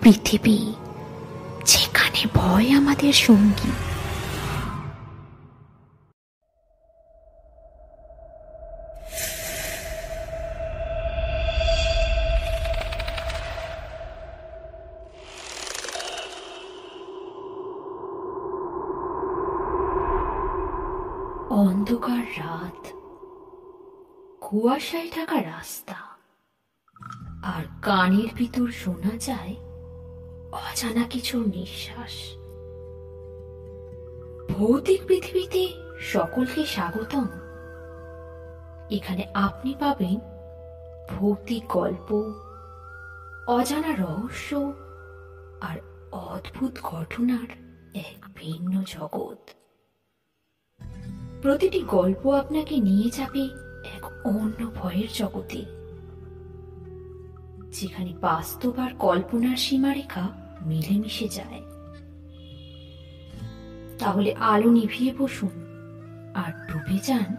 পৃথিবী যেখানে ভয় আমাদের সঙ্গী। অন্ধকার রাত, কুয়াশায় ঢাকা রাস্তা, আর কানের ভিতর শোনা যায় অজানা কিছু নিঃশ্বাস। ভৌতিক পৃথিবীতে সকলকে স্বাগতম। এখানে আপনি পাবেন ভৌতিক গল্প, অজানা রহস্য আর অদ্ভুত ঘটনার এক ভিন্ন জগৎ। প্রতিটি গল্প আপনাকে নিয়ে যাবে এক অন্য ভয়ের জগতে, যেখানে বাস্তব আর কল্পনার সীমারেখা মিলেমিশে যায়। তাহলে আলো নিভিয়ে বসুন আর ডুবে যান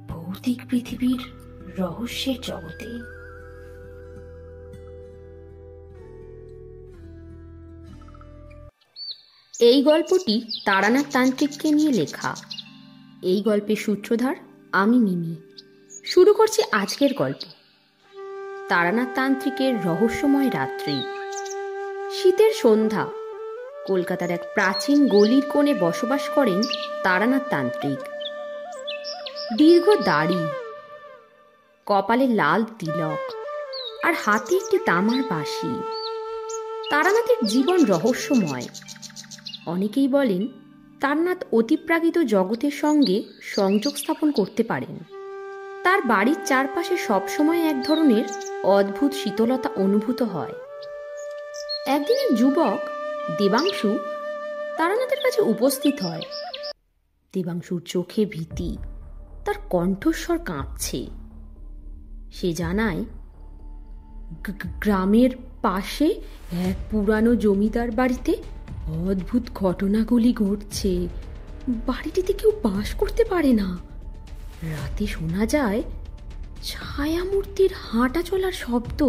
ভৌতিক পৃথিবীর রহস্যের জগতে। এই গল্পটি তারানাথ তান্ত্রিককে নিয়ে লেখা। এই গল্পের সূত্রধার আমি মিমি। শুরু করছি আজকের গল্প, তারানাথ তান্ত্রিকের রহস্যময় রাত্রি। শীতের সন্ধ্যা। কলকাতার এক প্রাচীন গলির কোণে বসবাস করেন তারানাথ তান্ত্রিক। দীর্ঘ দাড়ি, কপালে লাল তিলক আর হাতে একটি তামার বাঁশি। তারানাথের জীবন রহস্যময়। অনেকেই বলেন তারানাথ অতিপ্রাকৃত জগতের সঙ্গে সংযোগ স্থাপন করতে পারেন। তার বাড়ির চারপাশে সবসময় এক ধরনের অদ্ভুত শীতলতা অনুভূত হয়। একদিন এক যুবক দেবাংশু তারানাথের কাছে উপস্থিত হয়। দেবাংশুর চোখে ভীতি, তার কণ্ঠস্বর কাঁপছে। সে জানায় গ্রামের পাশে এক পুরানো জমিদার বাড়িতে অদ্ভুত ঘটনাগুলি ঘটছে। বাড়িটিতে কেউ বাস করতে পারে না। রাতে শোনা যায় ছায়ামূর্তির হাঁটা চলার শব্দ,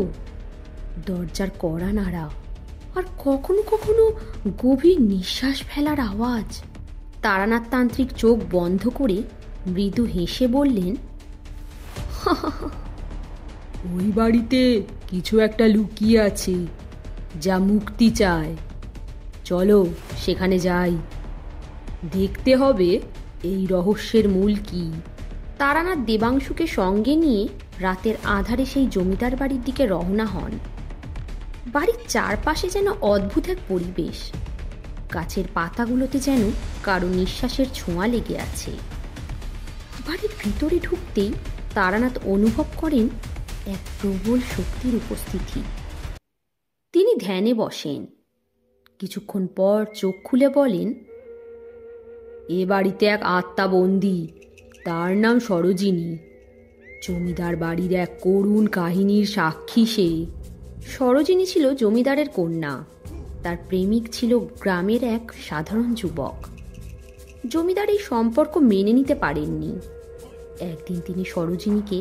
দরজার কড়া নাড়া আর কখনো কখনো গভীর নিঃশ্বাস ফেলার আওয়াজ। তারানাথ তান্ত্রিক চোখ বন্ধ করে মৃদু হেসে বললেন, ওই বাড়িতে কিছু একটা লুকিয়ে আছে যা মুক্তি চায়। চলো সেখানে যাই, দেখতে হবে এই রহস্যের মূল কি। তারানাথ দেবাংশুকে সঙ্গে নিয়ে রাতের আধারে সেই জমিদার বাড়ির দিকে রওনা হন। বাড়ির চারপাশে যেন অদ্ভুত এক পরিবেশ। গাছের পাতাগুলোতে যেন কারো নিঃশ্বাসের ছোঁয়া লেগে আছে। বাড়ির ভিতরে ঢুকতেই তারানাথ অনুভব করেন এক প্রবল শক্তির উপস্থিতি। তিনি ধ্যানে বসেন। কিছুক্ষণ পর চোখ খুলে বলেন, এ বাড়িতে এক আত্মা বন্দী, তার নাম সরোজিনী। জমিদার বাড়ির এক করুণ কাহিনীর সাক্ষী সে। সরোজিনী ছিল জমিদারের কন্যা। তার প্রেমিক ছিল গ্রামের এক সাধারণ যুবক। জমিদার এই সম্পর্ক মেনে নিতে পারেননি। একদিন তিনি সরোজিনীকে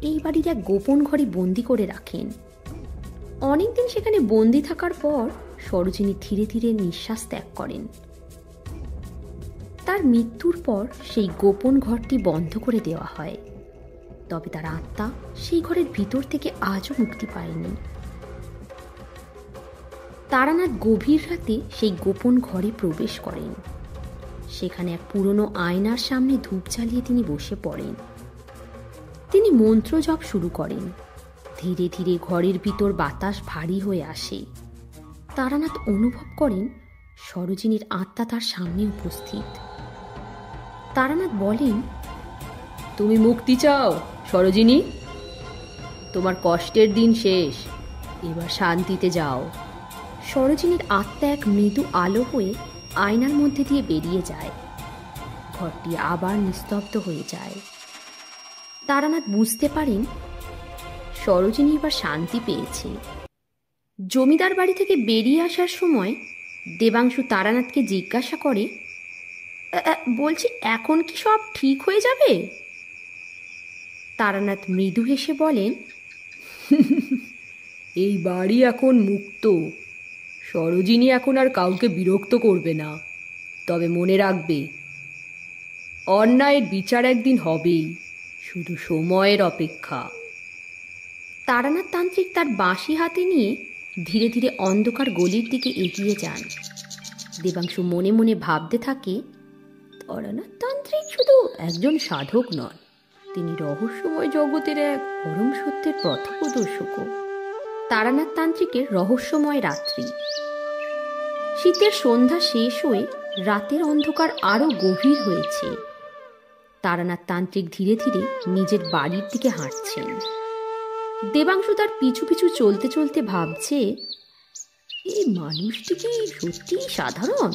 এই বাড়ির এক গোপন ঘরে বন্দি করে রাখেন। অনেকদিন সেখানে বন্দি থাকার পর সরোজিনী ধীরে ধীরে নিঃশ্বাস ত্যাগ করেন। তার মৃত্যুর পর সেই গোপন ঘরটি বন্ধ করে দেওয়া হয়। তবে তার আত্মা সেই ঘরের ভিতর থেকে আজও মুক্তি পায়নি। তারানাথ গভীর রাতে সেই গোপন ঘরে প্রবেশ করেন। সেখানে এক পুরনো আয়নার সামনে ধূপ জ্বালিয়ে তিনি বসে পড়েন। তিনি মন্ত্র জপ শুরু করেন। ধীরে ধীরে ঘরের ভিতর বাতাস ভারী হয়ে আসে। তারানাথ অনুভব করেন সরোজিনীর আত্মা তার সামনে উপস্থিত। তারানাথ বলেন, তুমি মুক্তি চাও সরোজিনী? তোমার কষ্টের দিন শেষ, এবার শান্তিতে যাও। সরোজিনীর আত্মা এক মৃদু আলো হয়ে আয়নার মধ্যে দিয়ে বেরিয়ে যায়। ঘরটি আবার নিস্তব্ধ হয়ে যায়। তারানাথ বুঝতে পারেন সরোজিনী এবার শান্তি পেয়েছে। জমিদার বাড়ি থেকে বেরিয়ে আসার সময় দেবাংশু তারানাথকে জিজ্ঞাসা করে, বলছি এখন কি সব ঠিক হয়ে যাবে? তারানাথ মৃদু হেসে বলেন, এই বাড়ি এখন মুক্ত, সরোজিনী এখন আর কাউকে বিরক্ত করবে না। তবে মনে রাখবে, অন্যায়ের বিচার একদিন হবেই, শুধু সময়ের অপেক্ষা। তারানাথ তান্ত্রিক তার বাঁশি হাতে নিয়ে ধীরে ধীরে অন্ধকার গলির দিকে এগিয়ে যান। দেবাংশু মনে মনে ভাবতে থাকে, তারানাথ তান্ত্রিক শুধু একজন সাধক নন, তিনি রহস্যময় জগতের এক পরম সত্যের পথপ্রদর্শকও। তারানাথ তান্ত্রিকের রহস্যময় রাত্রি। শীতের সন্ধ্যা শেষ হয়ে রাতের অন্ধকার আরো গভীর হয়েছে। তারানাথ তান্ত্রিক ধীরে ধীরে নিজের বাড়ির দিকে হাঁটছেন। দেবাংশু তার পিছু পিছু চলতে চলতে ভাবছে, এই মানুষটি কি সত্যিই সাধারণ?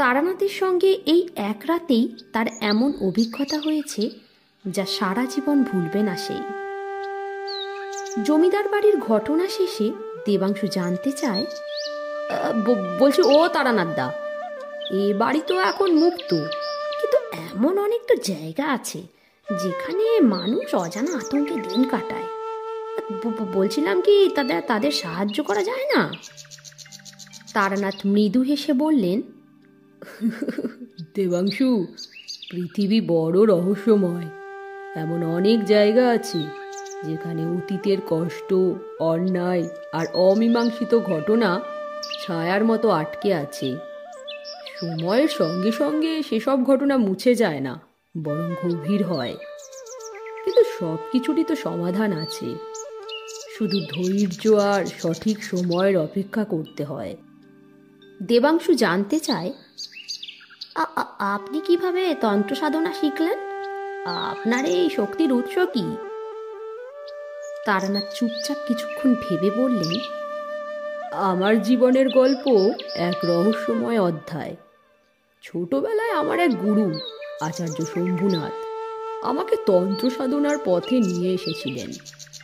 তারানাথের সঙ্গে এই এক রাতেই তার এমন অভিজ্ঞতা হয়েছে যা সারা জীবন ভুলবে না সে। জমিদার বাড়ির ঘটনা শেষে দেবাংশু জানতে চায়, বলছি, ও তারানাথ দা, এ বাড়ি তো এখন মুক্ত, কিন্তু এমন অনেক তো জায়গা আছে যেখানে মানুষ অজানা আতঙ্কে দিন কাটায়। বলছিলাম কি তাদের সাহায্য করা যায় না? তারানাথ মৃদু হেসে বললেন, দেবাংশু, পৃথিবী বড় রহস্যময়। এমন অনেক জায়গা আছে যেখানে অতীতের কষ্ট, অন্যায় আর অমীমাংসিত ঘটনা ছায়ার মতো আটকে আছে। সময়ের সঙ্গে সঙ্গে সেসব ঘটনা মুছে যায় না, বরং গভীর হয়। কিন্তু সব কিছুরই তো সমাধান আছে, শুধু ধৈর্য আর সঠিক সময়ের অপেক্ষা করতে হয়। দেবাংশু জানতে চায়, আপনি কিভাবে তন্ত্র সাধনা শিখলেন? আপনার এই শক্তির উৎস কি? তারানাথ চুপচাপ কিছুক্ষণ ভেবে বললেন, আমার জীবনের গল্প এক রহস্যময় অধ্যায়। ছোটবেলায় আমার এক গুরু, আচার্য শম্ভুনাথ, আমাকে তন্ত্র সাধনার পথে নিয়ে এসেছিলেন।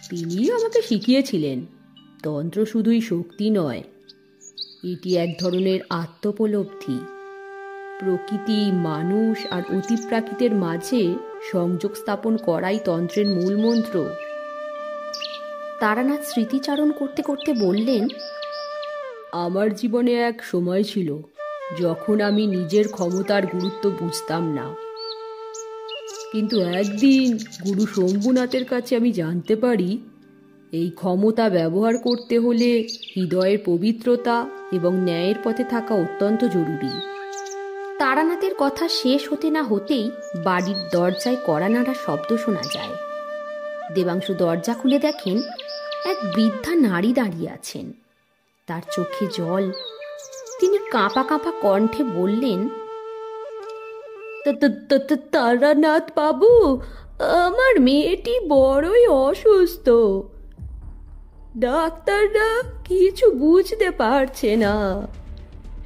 তিনি আমাকে শিখিয়েছিলেন, তন্ত্র শুধুই শক্তি নয়, এটি এক ধরনের আত্মোপলব্ধি। প্রকৃতি, মানুষ আর অতিপ্রাকৃতের মাঝে সংযোগ স্থাপন করাই তন্ত্রের মূল মন্ত্র। তারানাথ স্মৃতিচারণ করতে করতে বললেন, আমার জীবনে এক সময় ছিল যখন আমি নিজের ক্ষমতার গুরুত্ব বুঝতাম না, কিন্তু একদিন গুরু শম্ভুনাথের কাছে আমি জানতে পারি, এই ক্ষমতা ব্যবহার করতে হলে হৃদয়ের পবিত্রতা এবং ন্যায়ের পথে থাকা অত্যন্ত জরুরি। তারানাথের কথা শেষ হতে না হতেই বাড়ির দরজায় কড়া নাড়ার শব্দ শোনা যায়। দেবাংশু দরজা খুলে দেখেন এক বৃদ্ধা নারী দাঁড়িয়ে আছেন, তার চোখে জল। তিনি কাঁপা কাঁপা কণ্ঠে বললেন, তারানাথ বাবু, আমার মেয়েটি বড়ই অসুস্থ। ডাক্তাররা কিছু বুঝতে পারছে না,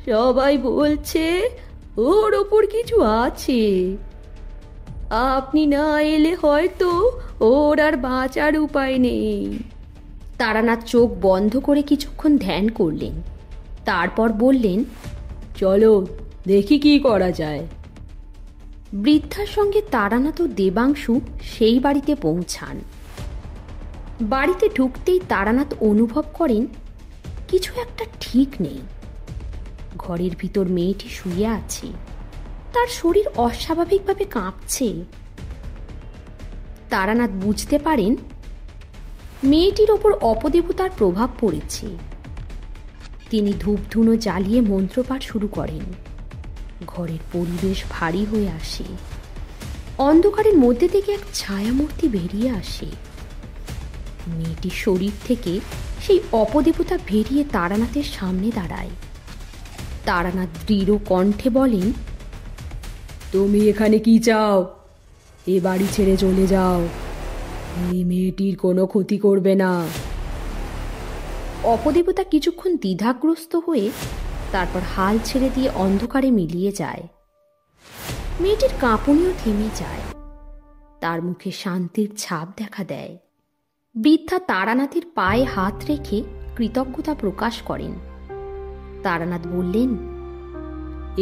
সবাই বলছে ওর ওপর কিছু আছে। আপনি না এলে হয়তো ওর আর বাঁচার উপায় নেই। তারানাথ চোখ বন্ধ করে কিছুক্ষণ ধ্যান করলেন, তারপর বললেন, চলো দেখি কি করা যায়। বৃদ্ধার সঙ্গে তারানাথ ও দেবাংশু সেই বাড়িতে পৌঁছান। বাড়িতে ঢুকতেই তারানাথ অনুভব করেন কিছু একটা ঠিক নেই। ঘরের ভিতর মেয়েটি শুয়ে আছে, তার শরীর অস্বাভাবিকভাবে কাঁপছে। তারানাথ বুঝতে পারেন মেয়েটির ওপর অপদেবতার প্রভাব পড়েছে। তিনি ধূপধুনো জ্বালিয়ে মন্ত্রপাঠ শুরু করেন। ঘরের পরিবেশ ভারী হয়ে আসে। অন্ধকারের মধ্যে থেকে এক ছায়ামূর্তি বেরিয়ে আসে। মেয়েটির শরীর থেকে সেই অপদেবতা বেরিয়ে তারানাথের সামনে দাঁড়ায়। তারানাথ দৃঢ় কণ্ঠে বলেন, তুমি এখানে কি চাও? এ বাড়ি ছেড়ে চলে যাও, এই মেয়েটির কোনো ক্ষতি করবে না। অপদেবতা কিছুক্ষণ দ্বিধাগ্রস্ত হয়ে তারপর হাল ছেড়ে দিয়ে অন্ধকারে মিলিয়ে যায়। মেয়েটির কাঁপুনিও থেমে যায়, তার মুখে শান্তির ছাপ দেখা দেয়। বৃদ্ধা তারানাথের পায়ে হাত রেখে কৃতজ্ঞতা প্রকাশ করেন। তারানাথ বললেন,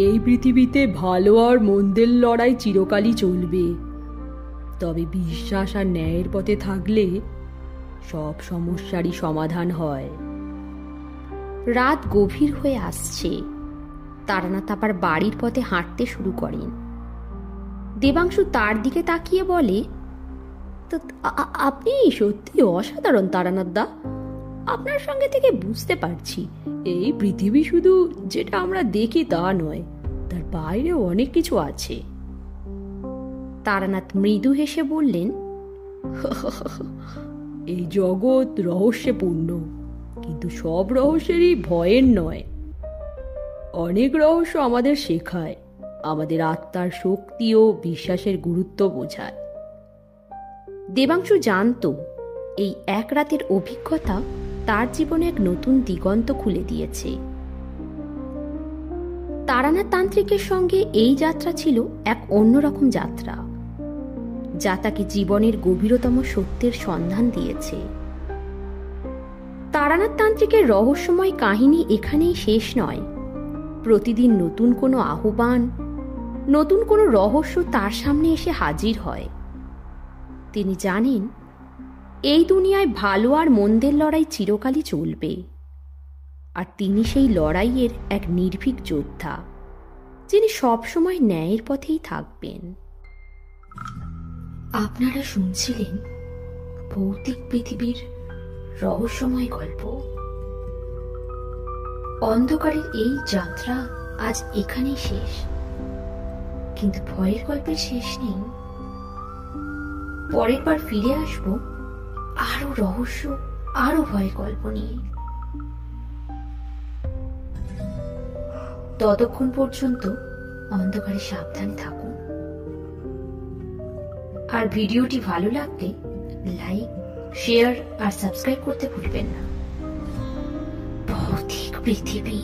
এই পৃথিবীতে ভালো আর মন্দের লড়াই চিরকালই চলবে, তবে বিশ্বাস আর ন্যায়ের পথে থাকলে সব সমস্যারই সমাধান হয়। রাত গভীর হয়ে আসছে। তারানাথ আবার বাড়ির পথে হাঁটতে শুরু করেন। দেবাংশু তার দিকে তাকিয়ে বলে, আপনি সত্যি অসাধারণ তারানাথ দা। আপনার সঙ্গে থেকে বুঝতে পারছি এই পৃথিবী শুধু যেটা আমরা দেখি তা নয়, তার বাইরে অনেক কিছু আছে। তারানাথ মৃদু হেসে বললেন, এই জগৎ রহস্যে পূর্ণ, কিন্তু সব রহস্যেরই ভয়ের নয়। অনেক রহস্য আমাদের শেখায়, আমাদের আত্মার শক্তি ও বিশ্বাসের গুরুত্ব বোঝায়। দেবাংশু জানত এই এক রাতের অভিজ্ঞতা তার জীবনে এক নতুন দিগন্ত খুলে দিয়েছে। তারানাথ তান্ত্রিকের সঙ্গে এই যাত্রা ছিল এক অন্যরকম যাত্রা, যা তাকে জীবনের গভীরতম সত্যের সন্ধান দিয়েছে। তারানাথ তান্ত্রিকের রহস্যময় কাহিনী এখানেই শেষ নয়। প্রতিদিন নতুন কোনো আহ্বান, নতুন কোনো রহস্য তার সামনে এসে হাজির হয়। তিনি জানেন এই দুনিয়ায় ভালো আর মন্দের লড়াই চিরকালই চলবে, আর তিনি সেই লড়াইয়ের এক নির্ভীক যোদ্ধা, যিনি সবসময় ন্যায়ের পথেই থাকবেন। আপনারা শুনছিলেন ভৌতিক পৃথিবীর রহস্যময় গল্প। অন্ধকারের এই যাত্রা আজ এখানেই শেষ, কিন্তু ভয়ের গল্পের শেষ নেই। পরের বার ফিরে আসব আরো রহস্য, আরো ভয়ের গল্প নিয়ে। ততক্ষণ পর্যন্ত অন্ধকারে সাবধানে থাকুন। আর ভিডিওটি ভালো লাগলে লাইক, শেয়ার আর সাবস্ক্রাইব করতে ভুলবেন না। ভৌতিক পৃথিবী,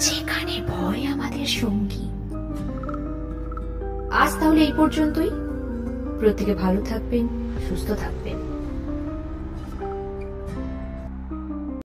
যেখানে ভয় আমাদের সঙ্গী। আজ তাহলে এই পর্যন্তই। প্রত্যেকে ভালো থাকবেন, সুস্থ থাকবেন।